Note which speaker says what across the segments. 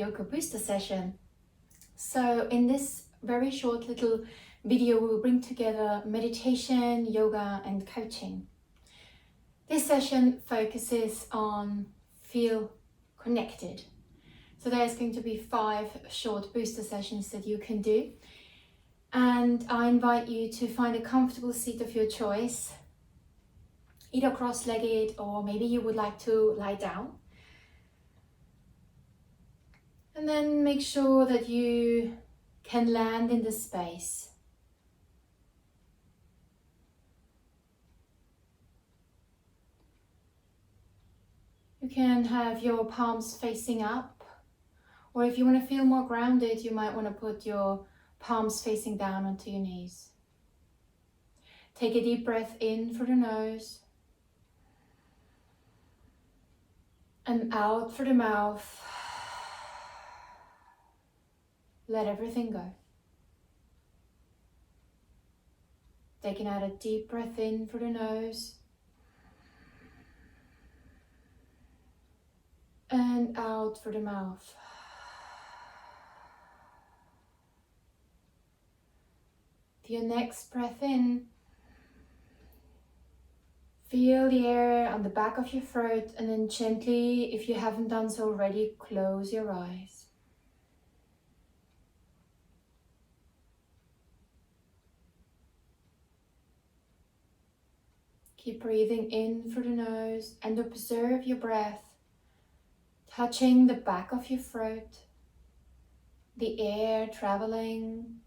Speaker 1: MeYoCo Booster session. So in this very short little video, we will bring together meditation, yoga, and coaching. This session focuses on feel connected. So there's going to be 5 short booster sessions that you can do. And I invite you to find a comfortable seat of your choice, either cross-legged or maybe you would like to lie down. And then make sure that you can land in the space. You can have your palms facing up, or if you want to feel more grounded, you might want to put your palms facing down onto your knees. Take a deep breath in through the nose and out through the mouth. Let everything go. Taking out a deep breath in through the nose and out through the mouth. For your next breath in, feel the air on the back of your throat, and then gently, if you haven't done so already, close your eyes. Keep breathing in through the nose and observe your breath touching the back of your throat, the air traveling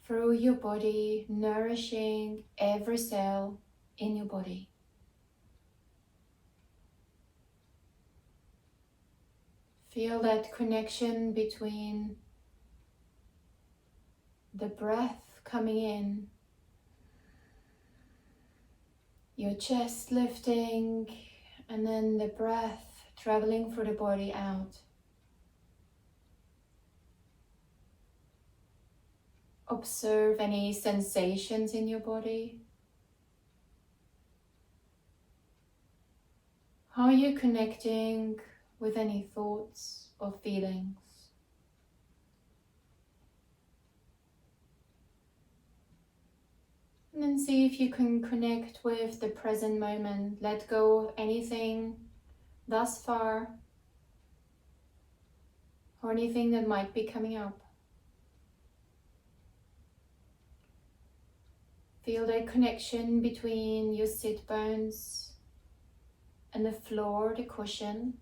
Speaker 1: through your body, nourishing every cell in your body. Feel that connection between the breath coming in, your chest lifting, and then the breath traveling through the body out. Observe any sensations in your body. How are you connecting with any thoughts or feelings? And then see if you can connect with the present moment. Let go of anything thus far or anything that might be coming up. Feel the connection between your sit bones and the floor, the cushion.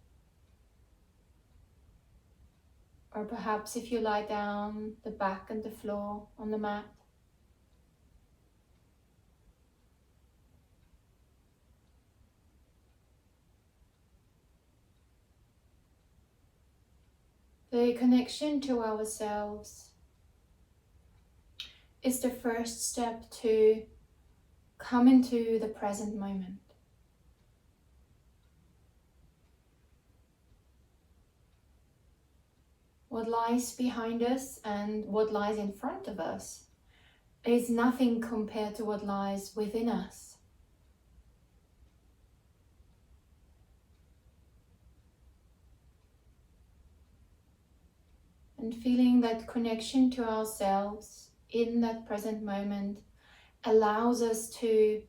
Speaker 1: Or perhaps if you lie down, the back and the floor on the mat. The connection to ourselves is the first step to come into the present moment. What lies behind us and what lies in front of us is nothing compared to what lies within us. And feeling that connection to ourselves in that present moment allows us to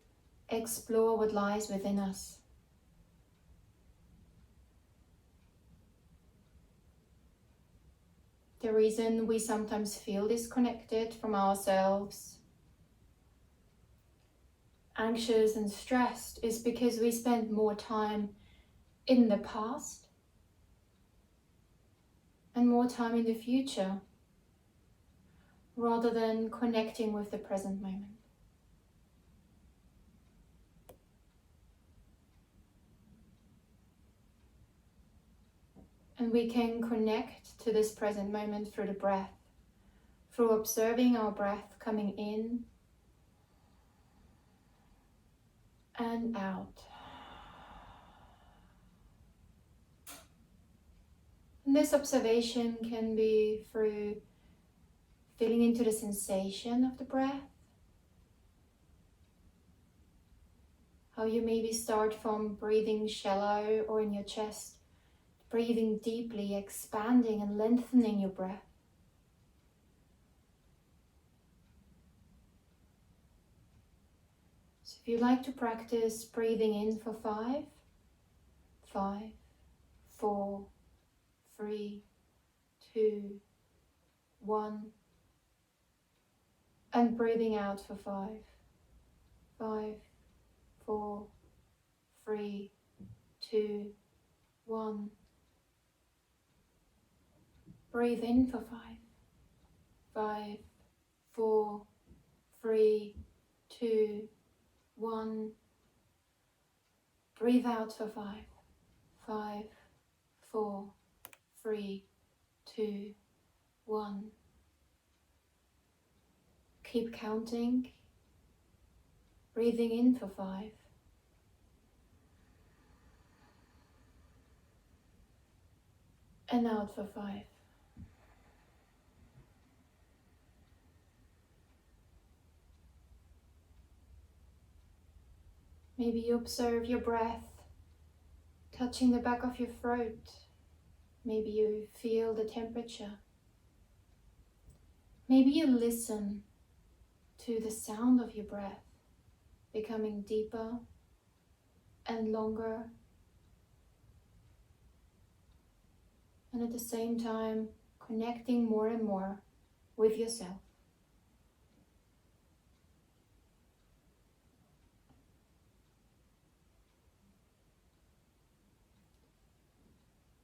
Speaker 1: explore what lies within us. The reason we sometimes feel disconnected from ourselves, anxious and stressed, is because we spend more time in the past and more time in the future, rather than connecting with the present moment. And we can connect to this present moment through the breath, through observing our breath coming in and out. And this observation can be through feeling into the sensation of the breath. How you maybe start from breathing shallow or in your chest, breathing deeply, expanding and lengthening your breath. So if you like to practice breathing in for 5, 5, 4, 3, 2, 1, and breathing out for 5, 5, 4, 3, 2, 1. Breathe in for 5, 5, 4, 3, 2, 1. Breathe out for 5, 5, 4, 3, 2, 1. Keep counting. Breathing in for 5, and out for 5. Maybe you observe your breath touching the back of your throat. Maybe you feel the temperature. Maybe you listen to the sound of your breath becoming deeper and longer, and at the same time connecting more and more with yourself.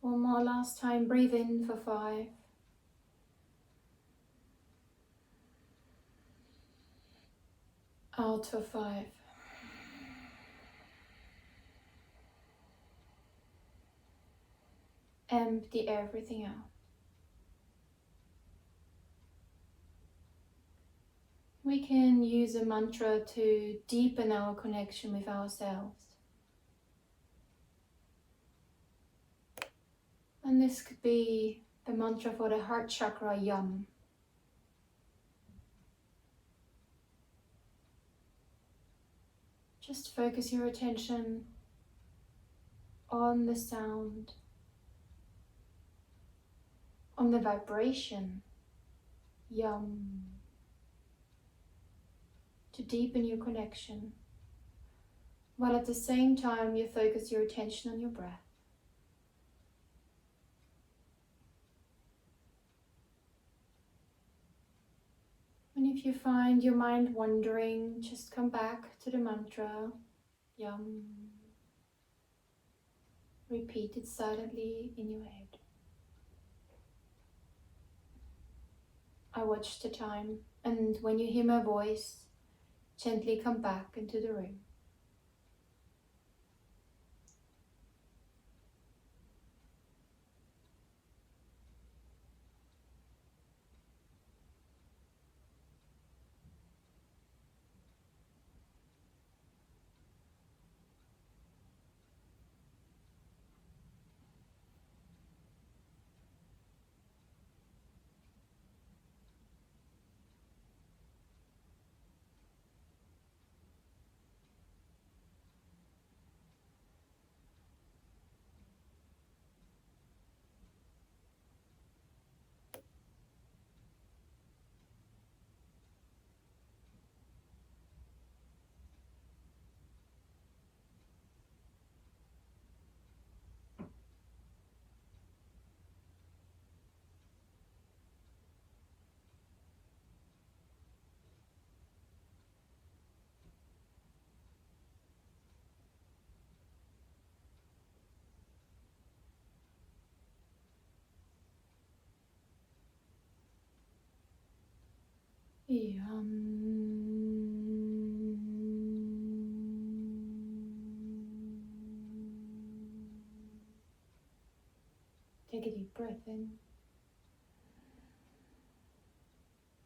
Speaker 1: One more last time. Breathe in for 5, out for 5. Empty everything out. We can use a mantra to deepen our connection with ourselves. And this could be the mantra for the heart chakra, Yam. Just focus your attention on the sound, on the vibration, Yam, to deepen your connection, while at the same time you focus your attention on your breath. And if you find your mind wandering, just come back to the mantra, Yam. Repeat it silently in your head. I watch the time, and when you hear my voice, gently come back into the room. Yam. Take a deep breath in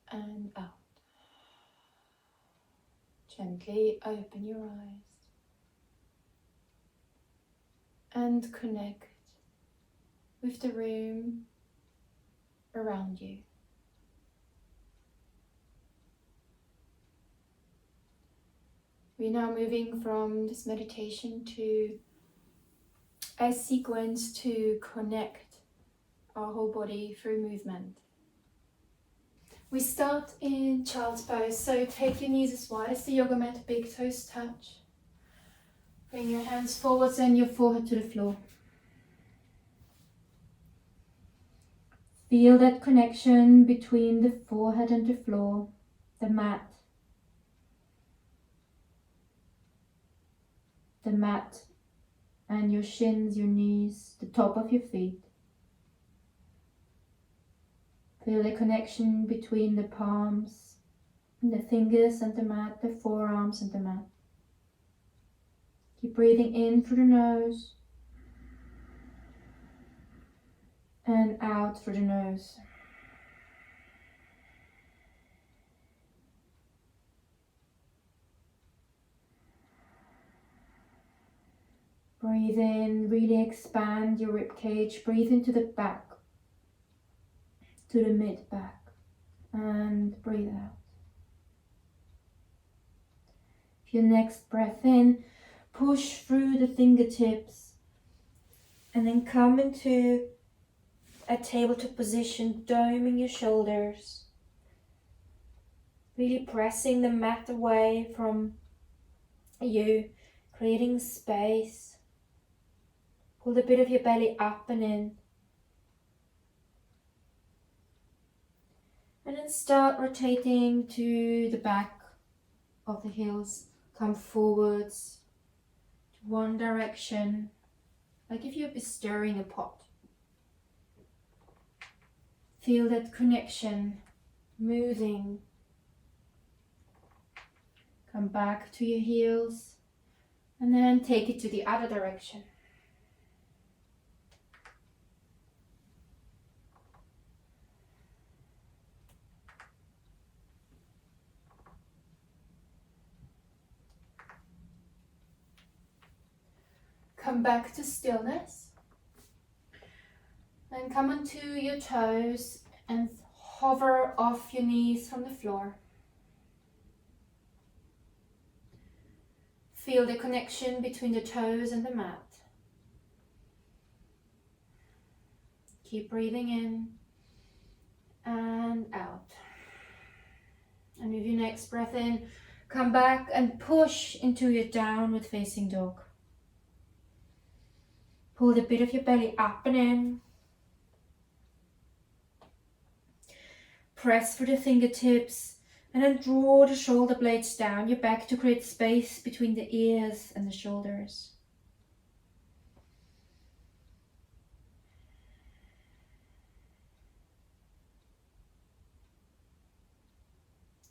Speaker 1: and out. Gently open your eyes and connect with the room around you. We're now moving from this meditation to a sequence to connect our whole body through movement. We start in child's pose, so take your knees as wide as the yoga mat, big toes touch. Bring your hands forwards and your forehead to the floor. Feel that connection between the forehead and the floor, the mat. The mat and your shins, your knees, the top of your feet. Feel the connection between the palms, the fingers and the mat, the forearms and the mat. Keep breathing in through the nose and out through the nose. Breathe in, really expand your rib cage. Breathe into the back, to the mid back, and breathe out. For your next breath in, push through the fingertips and then come into a tabletop position, doming your shoulders. Really pressing the mat away from you, creating space. Pull the bit of your belly up and in. And then start rotating to the back of the heels. Come forwards to one direction, like if you're stirring a pot. Feel that connection moving. Come back to your heels and then take it to the other direction. Come back to stillness and come onto your toes and hover off your knees from the floor. Feel the connection between the toes and the mat. Keep breathing in and out. And with your next breath in, come back and push into your downward facing dog. Pull the bit of your belly up and in. Press for the fingertips and then draw the shoulder blades down your back to create space between the ears and the shoulders.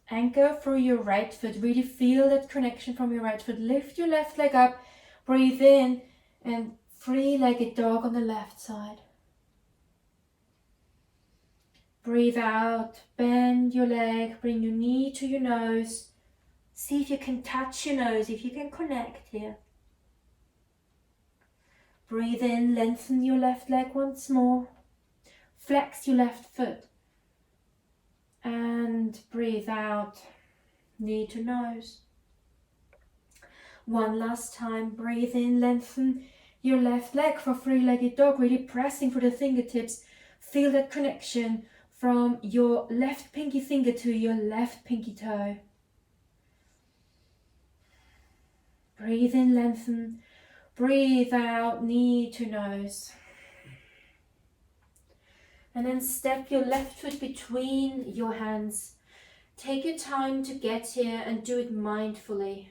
Speaker 1: Anchor through your right foot. Really feel that connection from your right foot. Lift your left leg up. Breathe in and three-legged dog on the left side. Breathe out, bend your leg, bring your knee to your nose. See if you can touch your nose, if you can connect here. Breathe in, lengthen your left leg once more. Flex your left foot. And breathe out, knee to nose. One last time, breathe in, lengthen your left leg for three-legged dog, really pressing for the fingertips. Feel that connection from your left pinky finger to your left pinky toe. Breathe in, lengthen. Breathe out, knee to nose. And then step your left foot between your hands. Take your time to get here and do it mindfully.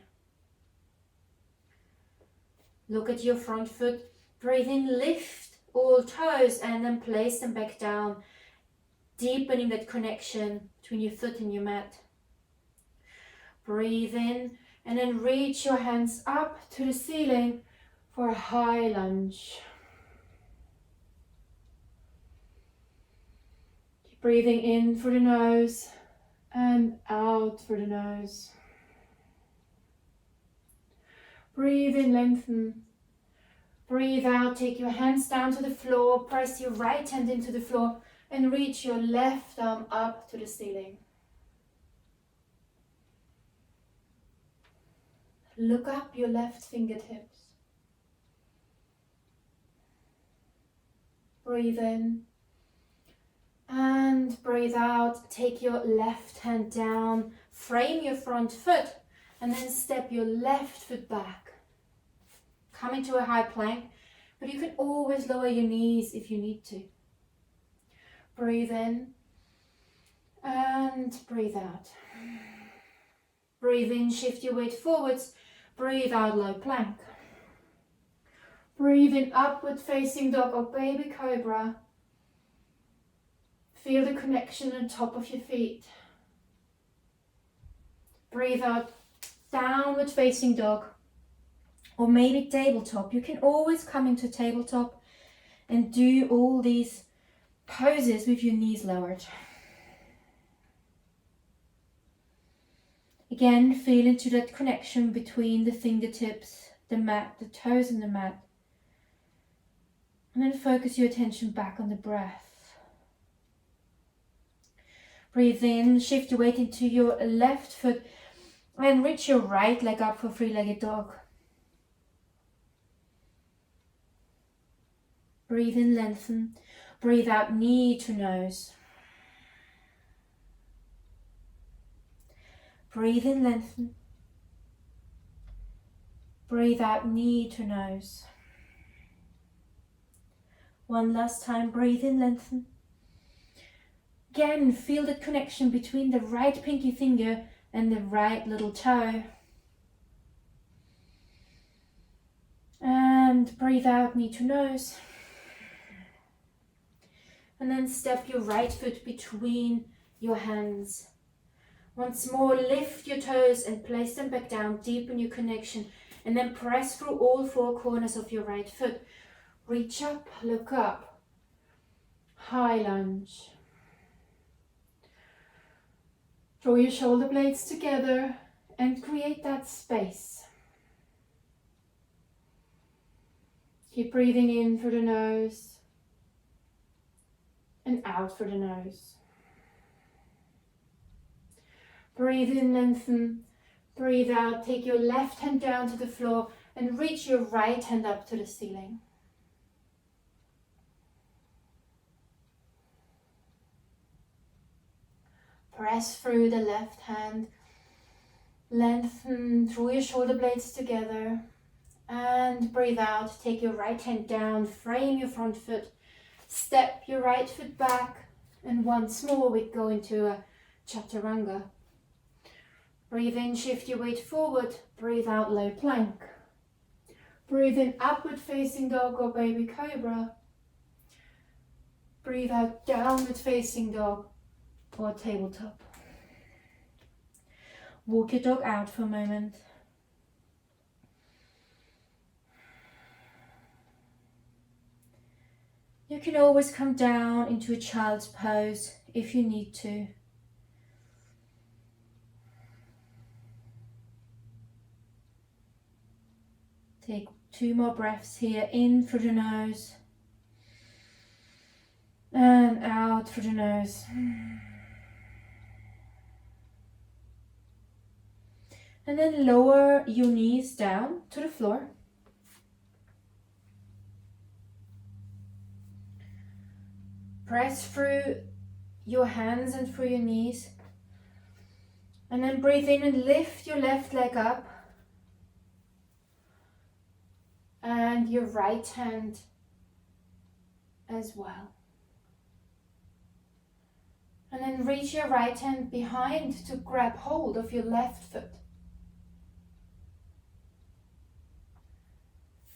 Speaker 1: Look at your front foot. Breathe in, lift all toes and then place them back down. Deepening that connection between your foot and your mat. Breathe in and then reach your hands up to the ceiling for a high lunge. Keep breathing in through the nose and out through the nose. Breathe in, lengthen. Breathe out, take your hands down to the floor, press your right hand into the floor and reach your left arm up to the ceiling. Look up your left fingertips. Breathe in. And breathe out. Take your left hand down. Frame your front foot. And then step your left foot back. Come into a high plank. But you can always lower your knees if you need to. Breathe in. And breathe out. Breathe in, shift your weight forwards. Breathe out, low plank. Breathe in, upward facing dog or baby cobra. Feel the connection on top of your feet. Breathe out, downward facing dog. Or maybe tabletop. You can always come into tabletop and do all these poses with your knees lowered. Again, feel into that connection between the fingertips, the mat, the toes and the mat. And then focus your attention back on the breath. Breathe in, shift your weight into your left foot and reach your right leg up for three-legged dog. Breathe in, lengthen. Breathe out, knee to nose. Breathe in, lengthen. Breathe out, knee to nose. One last time, breathe in, lengthen. Again, feel the connection between the right pinky finger and the right little toe. And breathe out, knee to nose. And then step your right foot between your hands. Once more, lift your toes and place them back down, deepen your connection, and then press through all four corners of your right foot. Reach up, look up, high lunge. Draw your shoulder blades together and create that space. Keep breathing in through the nose and out through the nose. Breathe in, lengthen. Breathe out, take your left hand down to the floor and reach your right hand up to the ceiling. Press through the left hand. Lengthen, draw your shoulder blades together. And breathe out, take your right hand down, frame your front foot. Step your right foot back. And once more we go into a chaturanga. Breathe in, shift your weight forward. Breathe out, low plank. Breathe in, upward facing dog or baby cobra. Breathe out, downward facing dog or tabletop. Walk your dog out for a moment. You can always come down into a child's pose if you need to. Take 2 more breaths here, in through the nose and out through the nose. And then lower your knees down to the floor. Press through your hands and through your knees. And then breathe in and lift your left leg up. And your right hand as well. And then reach your right hand behind to grab hold of your left foot.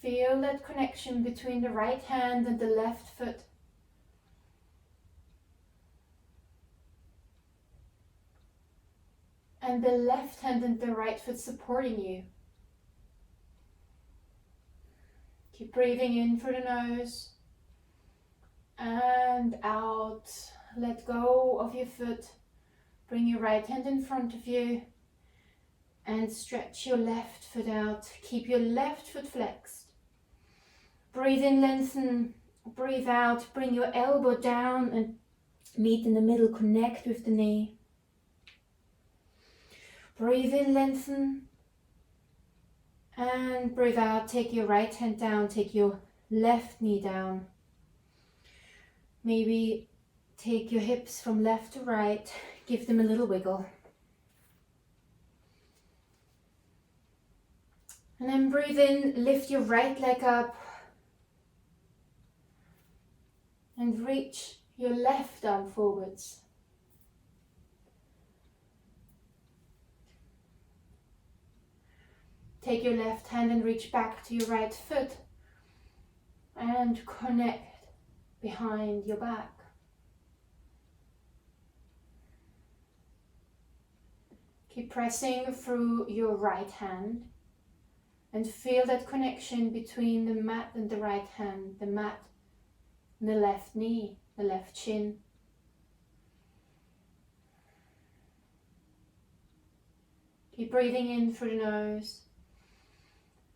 Speaker 1: Feel that connection between the right hand and the left foot. And the left hand and the right foot supporting you. Keep breathing in through the nose and out. Let go of your foot. Bring your right hand in front of you and stretch your left foot out. Keep your left foot flexed. Breathe in, lengthen. Breathe out. Bring your elbow down and meet in the middle. Connect with the knee. Breathe in, lengthen. And breathe out, take your right hand down, take your left knee down. Maybe take your hips from left to right, give them a little wiggle. And then breathe in, lift your right leg up and reach your left arm forwards. Take your left hand and reach back to your right foot and connect behind your back. Keep pressing through your right hand and feel that connection between the mat and the right hand, the mat and the left knee, the left shin. Keep breathing in through the nose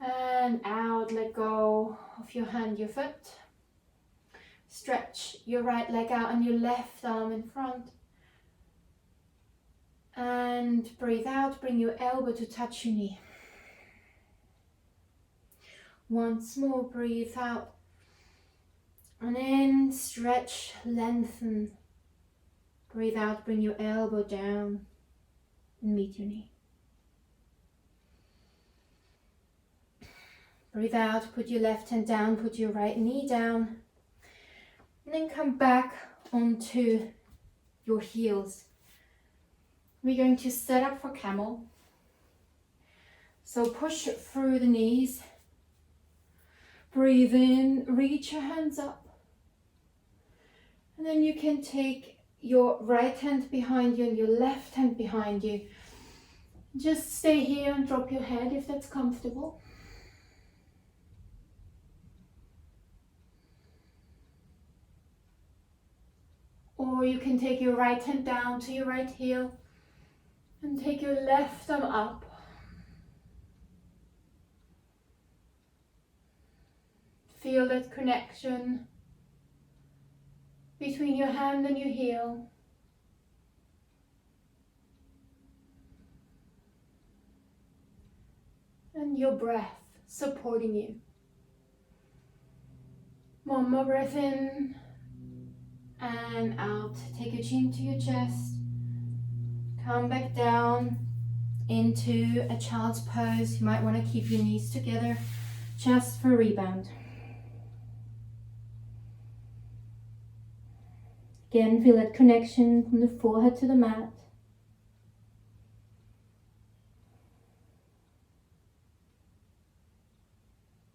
Speaker 1: and out, let go of your hand, your foot. Stretch your right leg out and your left arm in front. And breathe out, bring your elbow to touch your knee. Once more, breathe out. And in, stretch, lengthen. Breathe out, bring your elbow down and meet your knee. Breathe out, put your left hand down, put your right knee down. And then come back onto your heels. We're going to set up for camel. So push through the knees. Breathe in, reach your hands up. And then you can take your right hand behind you and your left hand behind you. Just stay here and drop your head if that's comfortable. Or you can take your right hand down to your right heel and take your left arm up. Feel that connection between your hand and your heel. And your breath supporting you. One more breath in and out. Take your chin to your chest. Come back down into a child's pose. You might want to keep your knees together just for a rebound. Again, feel that connection from the forehead to the mat.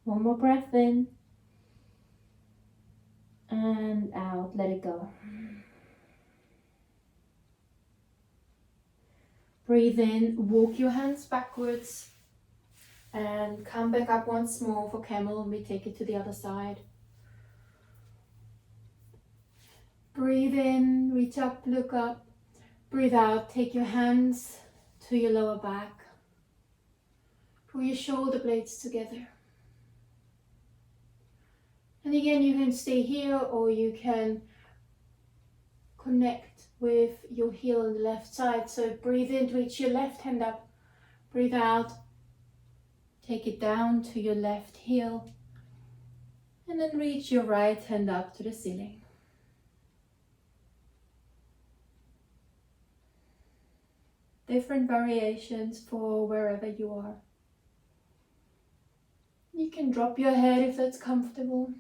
Speaker 1: One more breath in and out. Let it go. Breathe in, walk your hands backwards and come back up once more for camel, and we take it to the other side. Breathe in, reach up, look up. Breathe out, take your hands to your lower back. Pull your shoulder blades together. And again, you can stay here or you can connect with your heel on the left side. So breathe in, reach your left hand up. Breathe out, take it down to your left heel. And then reach your right hand up to the ceiling. Different variations for wherever you are. You can drop your head if that's comfortable.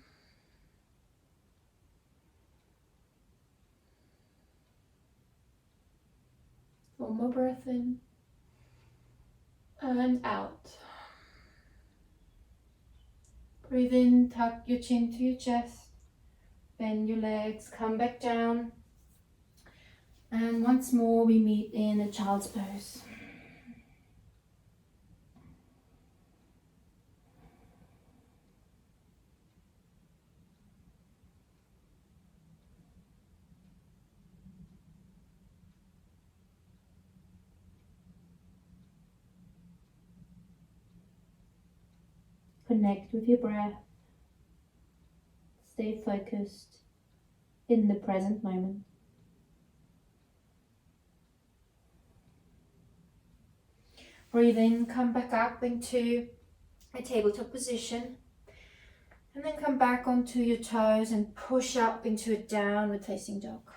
Speaker 1: One more breath in and out. Breathe in, tuck your chin to your chest, bend your legs, come back down. And once more we meet in a child's pose. Connect with your breath. Stay focused in the present moment. Breathe in, come back up into a tabletop position. And then come back onto your toes and push up into a downward facing dog.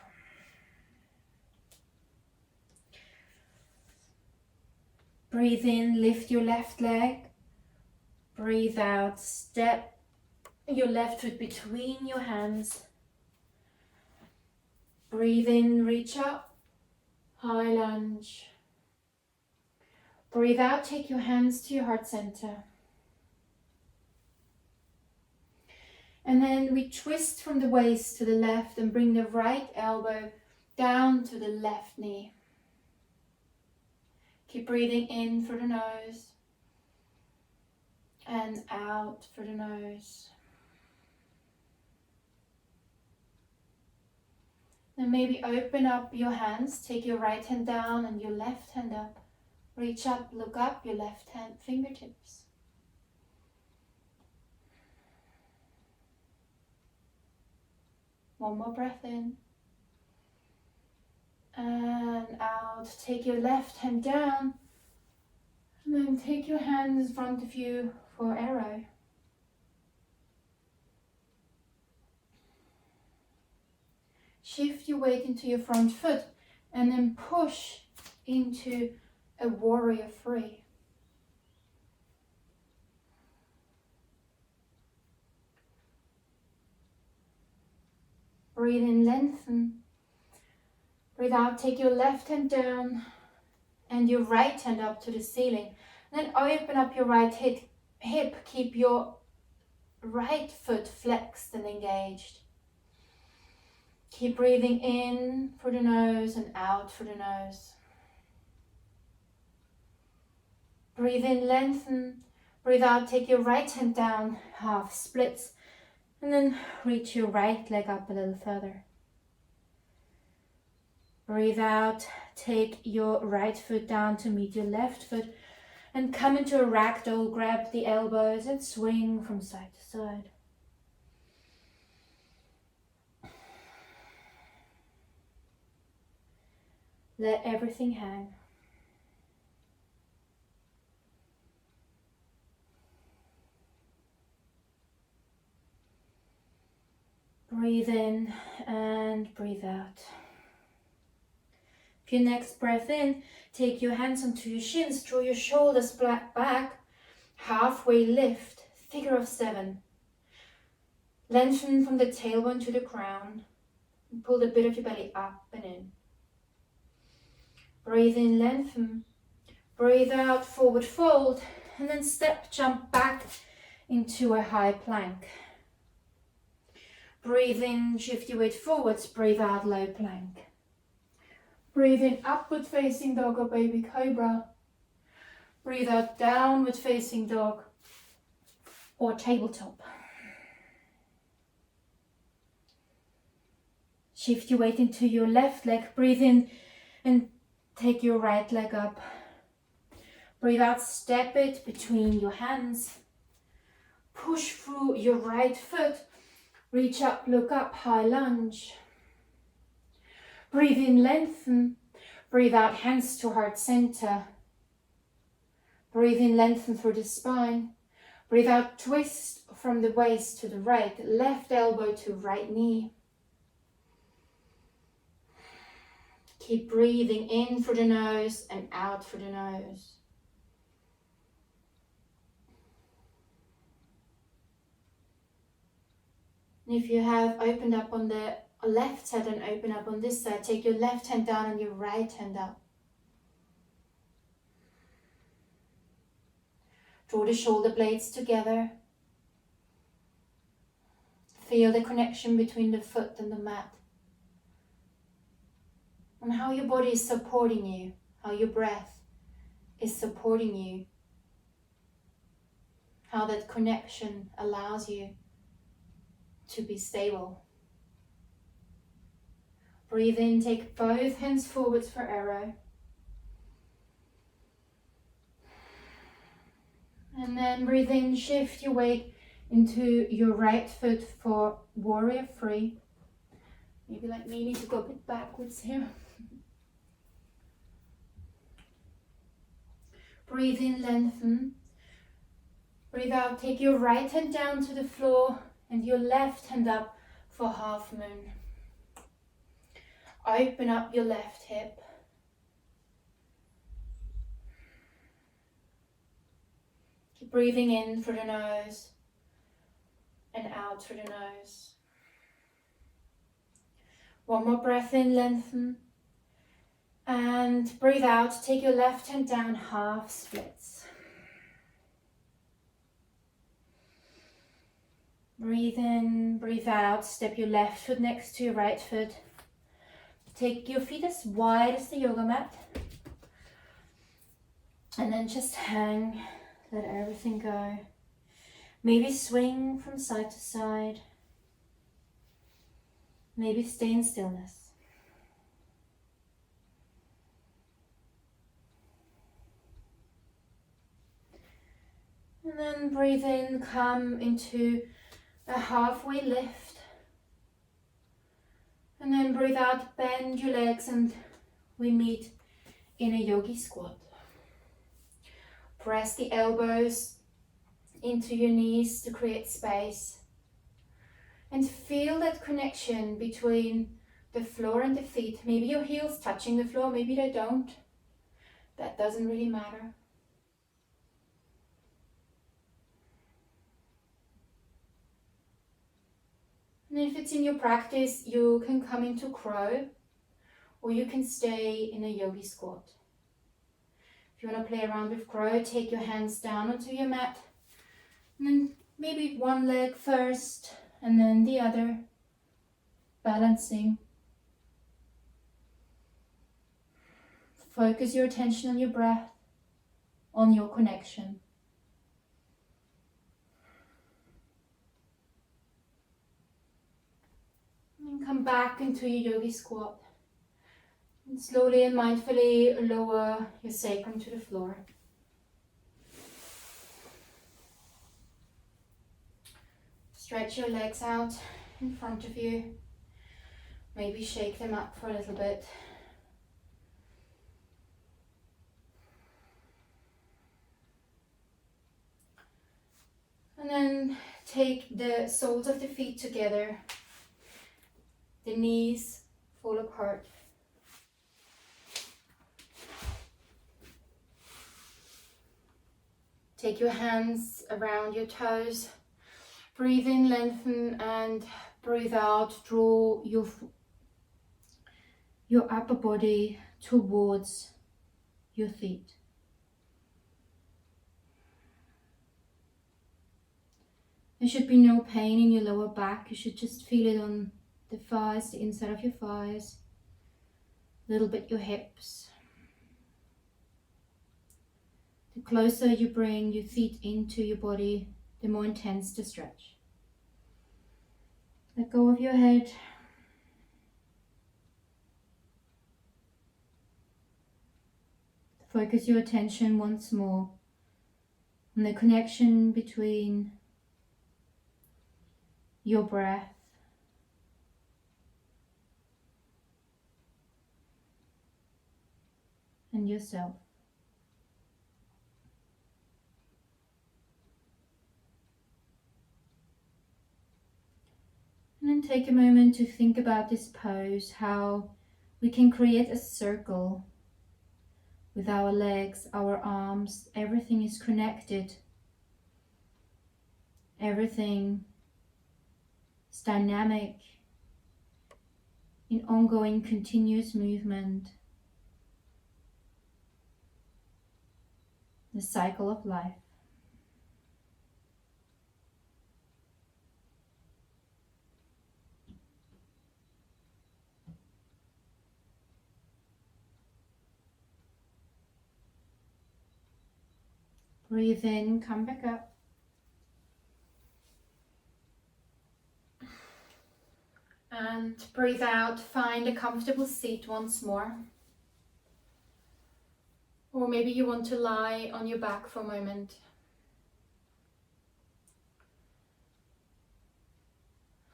Speaker 1: Breathe in, lift your left leg. Breathe out, step your left foot between your hands. Breathe in, reach up, high lunge. Breathe out, take your hands to your heart center. And then we twist from the waist to the left and bring the right elbow down to the left knee. Keep breathing in through the nose and out through the nose. Then maybe open up your hands, take your right hand down and your left hand up. Reach up, look up, your left hand fingertips. One more breath in. And out, take your left hand down. And then take your hands in front of you for arrow. Shift your weight into your front foot and then push into a warrior three. Breathe in, lengthen. Breathe out, take your left hand down and your right hand up to the ceiling. Then open up your right hip. Keep your right foot flexed and engaged. Keep breathing in through the nose and out through the nose. Breathe in, lengthen. Breathe out, take your right hand down, half splits. And then reach your right leg up a little further. Breathe out, take your right foot down to meet your left foot and come into a ragdoll. Grab the elbows and swing from side to side. Let everything hang. Breathe in and breathe out. For your next breath in, take your hands onto your shins, draw your shoulders back, halfway lift, figure of 7. Lengthen from the tailbone to the crown, and pull the bit of your belly up and in. Breathe in, lengthen. Breathe out, forward fold, and then step, jump back into a high plank. Breathe in, shift your weight forwards, breathe out, low plank. Breathe in, upward facing dog or baby cobra. Breathe out, downward facing dog or tabletop. Shift your weight into your left leg. Breathe in and take your right leg up. Breathe out, step it between your hands. Push through your right foot. Reach up, look up, high lunge. Breathe in, lengthen. Breathe out, hands to heart center. Breathe in, lengthen through the spine. Breathe out, twist from the waist to the right, left elbow to right knee. Keep breathing in through the nose and out through the nose. And if you have opened up on the left side and open up on this side, take your left hand down and your right hand up. Draw the shoulder blades together. Feel the connection between the foot and the mat. And how your body is supporting you, how your breath is supporting you. How that connection allows you to be stable. Breathe in, take both hands forwards for arrow. And then breathe in, shift your weight into your right foot for warrior three. Maybe like me, need to go a bit backwards here. Breathe in, lengthen. Breathe out, take your right hand down to the floor and your left hand up for half moon. Open up your left hip. Keep breathing in through the nose and out through the nose. One more breath in, lengthen. And breathe out, take your left hand down, half splits. Breathe in, breathe out, step your left foot next to your right foot. Take your feet as wide as the yoga mat. And then just hang, let everything go. Maybe swing from side to side. Maybe stay in stillness. And then breathe in, come into a halfway lift. And then breathe out, bend your legs, and we meet in a yogi squat. Press the elbows into your knees to create space. And feel that connection between the floor and the feet. Maybe your heels touching the floor, maybe they don't. That doesn't really matter. And if it's in your practice, you can come into crow, or you can stay in a yogi squat. If you want to play around with crow, take your hands down onto your mat, and then maybe one leg first, and then the other, balancing. Focus your attention on your breath, on your connection. And come back into your yogi squat. And slowly and mindfully lower your sacrum to the floor. Stretch your legs out in front of you. Maybe shake them up for a little bit. And then take the soles of the feet together. The knees fall apart. Take your hands around your toes. Breathe in, lengthen, and breathe out. Draw your upper body towards your feet. There should be no pain in your lower back. You should just feel it on the thighs, the inside of your thighs, a little bit your hips. The closer you bring your feet into your body, the more intense the stretch. Let go of your head. Focus your attention once more on the connection between your breath and yourself. And then take a moment to think about this pose, how we can create a circle with our legs, our arms. Everything is connected. Everything is dynamic, in ongoing continuous movement. The cycle of life. Breathe in, come back up. And breathe out, find a comfortable seat once more. Or maybe you want to lie on your back for a moment.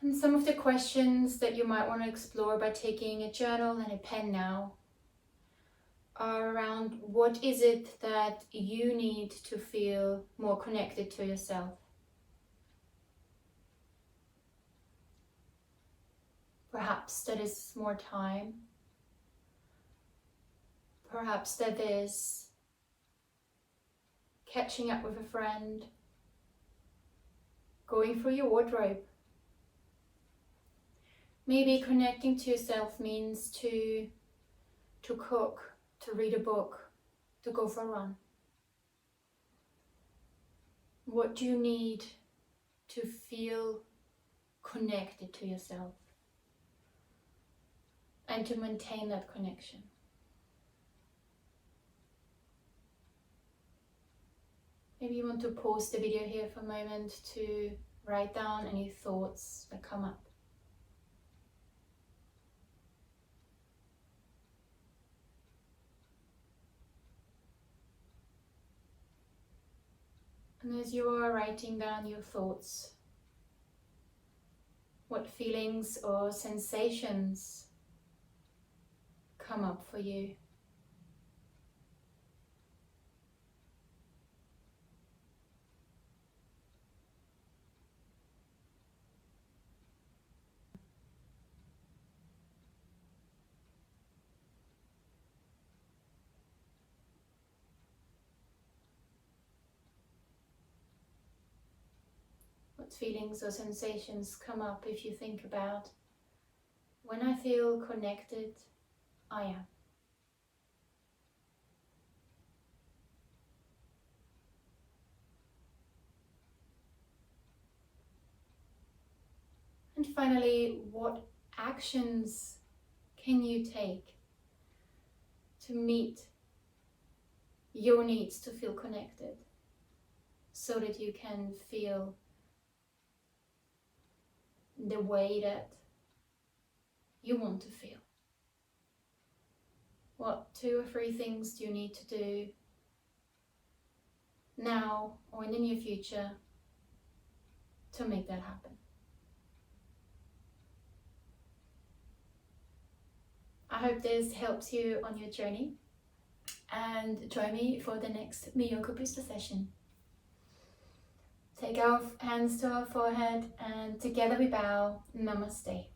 Speaker 1: And some of the questions that you might want to explore by taking a journal and a pen now are around what is it that you need to feel more connected to yourself. Perhaps that is more time. Perhaps that is catching up with a friend, going through your wardrobe. Maybe connecting to yourself means to cook, to read a book, to go for a run. What do you need to feel connected to yourself and to maintain that connection? Maybe you want to pause the video here for a moment to write down any thoughts that come up. And as you are writing down your thoughts, what feelings or sensations come up for you? What feelings or sensations come up if you think about, when I feel connected, I am. And finally, what actions can you take to meet your needs to feel connected, so that you can feel the way that you want to feel? What 2 or 3 things do you need to do now or in the near future to make that happen? I hope this helps you on your journey, and join me for the next MeYoCo Booster session. Take our hands to our forehead and together we bow. Namaste.